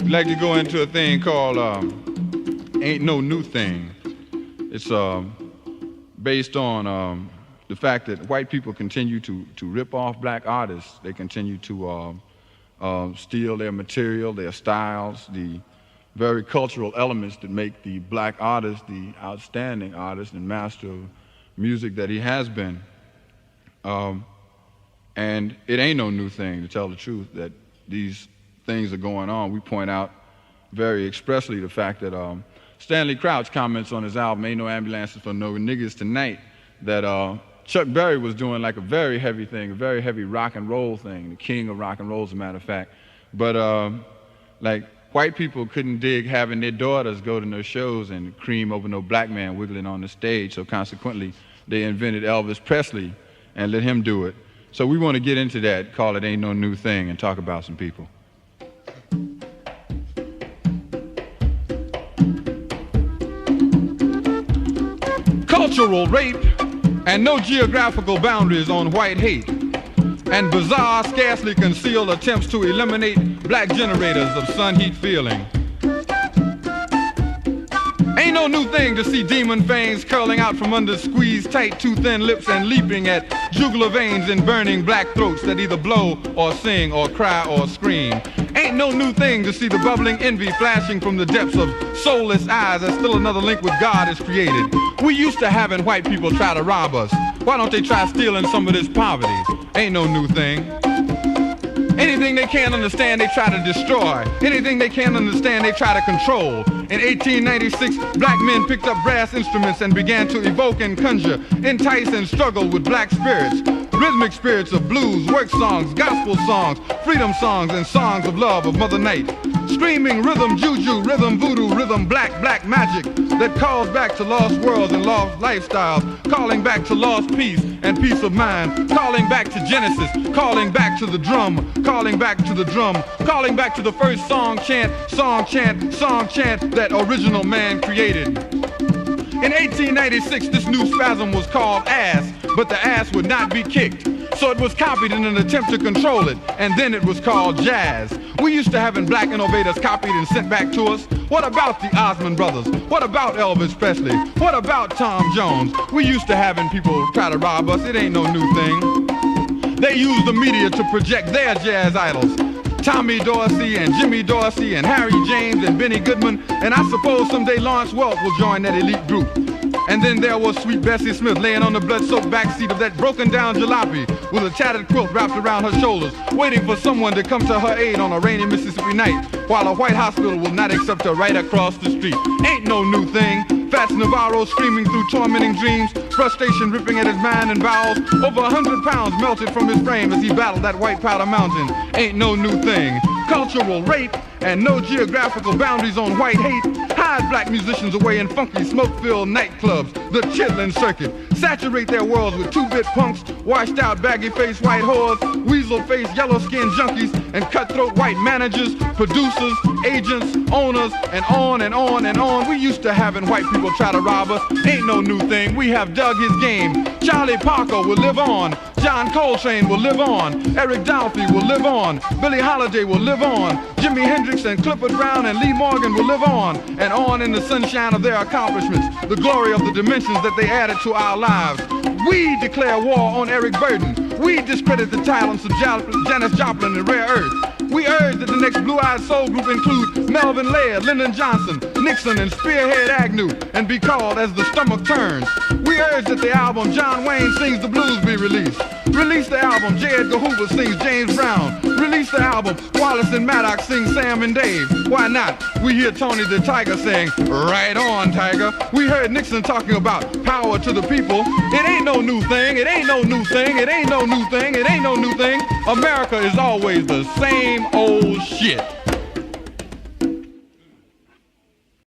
We'd like to go into a thing called Ain't No New Thing. It's based on the fact that white people continue to rip off black artists. They continue to steal their material, their styles, the very cultural elements that make the black artist the outstanding artist and master of music that he has been. And it ain't no new thing, to tell the truth, that these things are going on. We point out very expressly the fact that Stanley Crouch comments on his album Ain't No Ambulances for No Niggas Tonight that Chuck Berry was doing like a very heavy thing, a very heavy rock and roll thing, the king of rock and roll, as a matter of fact. But like white people couldn't dig having their daughters go to no shows and cream over no black man wiggling on the stage, so consequently they invented Elvis Presley and let him do it. So we want to get into that, call it Ain't No New Thing, and talk about some people. Cultural rape and no geographical boundaries on white hate, and bizarre, scarcely concealed attempts to eliminate black generators of sun heat feeling. Ain't no new thing to see demon fangs curling out from under squeezed tight, too thin lips and leaping at jugular veins in burning black throats that either blow or sing or cry or scream. Ain't no new thing to see the bubbling envy flashing from the depths of soulless eyes as still another link with God is created. We used to having white people try to rob us. Why don't they try stealing some of this poverty? Ain't no new thing. Anything they can't understand, they try to destroy. Anything they can't understand, they try to control. In 1896, black men picked up brass instruments and began to evoke and conjure, entice and struggle with black spirits. Rhythmic spirits of blues, work songs, gospel songs, freedom songs, and songs of love of Mother Night. Screaming rhythm juju, rhythm voodoo, rhythm black magic that calls back to lost worlds and lost lifestyles, calling back to lost peace and peace of mind, calling back to Genesis, calling back to the drum, calling back to the drum, calling back to the first song chant that original man created. In 1896, this new spasm was called ass, but the ass would not be kicked. So it was copied in an attempt to control it, and then it was called jazz. We used to having black innovators copied and sent back to us. What about the Osmond Brothers? What about Elvis Presley? What about Tom Jones? We used to having people try to rob us. It ain't no new thing. They used the media to project their jazz idols. Tommy Dorsey and Jimmy Dorsey and Harry James and Benny Goodman, and I suppose someday Lawrence Welk will join that elite group. And then there was sweet Bessie Smith laying on the blood-soaked backseat of that broken-down jalopy with a tattered quilt wrapped around her shoulders, waiting for someone to come to her aid on a rainy Mississippi night, while a white hospital will not accept her right across the street. Ain't no new thing. Fats Navarro screaming through tormenting dreams, frustration ripping at his mind and bowels. Over 100 pounds melted from his frame as he battled that white powder mountain. Ain't no new thing. Cultural rape and no geographical boundaries on white hate hide black musicians away in funky smoke-filled nightclubs, the chitlin' circuit. Saturate their worlds with two-bit punks, washed-out baggy-faced white whores, weasel-faced yellow-skinned junkies, and cutthroat white managers, producers, agents, owners, and on and on and on. We used to having white people try to rob us. Ain't no new thing. We have dug his game. Charlie Parker will live on. John Coltrane will live on. Eric Dolphy will live on. Billie Holiday will live on. Jimi Hendrix and Clifford Brown and Lee Morgan will live on in the sunshine of their accomplishments, the glory of the dimensions that they added to our lives. We declare war on Eric Burden. We discredit the talents of Janis Joplin and Rare Earth. We urge that the next blue-eyed soul group include Melvin Laird, Lyndon Johnson, Nixon, and Spearhead Agnew, and be called As the Stomach Turns. We urge that the album John Wayne Sings the Blues be released. Release the album J. Edgar Hoover Sings James Brown. Release the album Wallace and Maddox Sing Sam and Dave. Why not? We hear Tony the Tiger saying, right on, Tiger. We heard Nixon talking about power to the people. It ain't no new thing. It ain't no new thing. It ain't no new thing. It ain't no new thing. America is always the same old shit.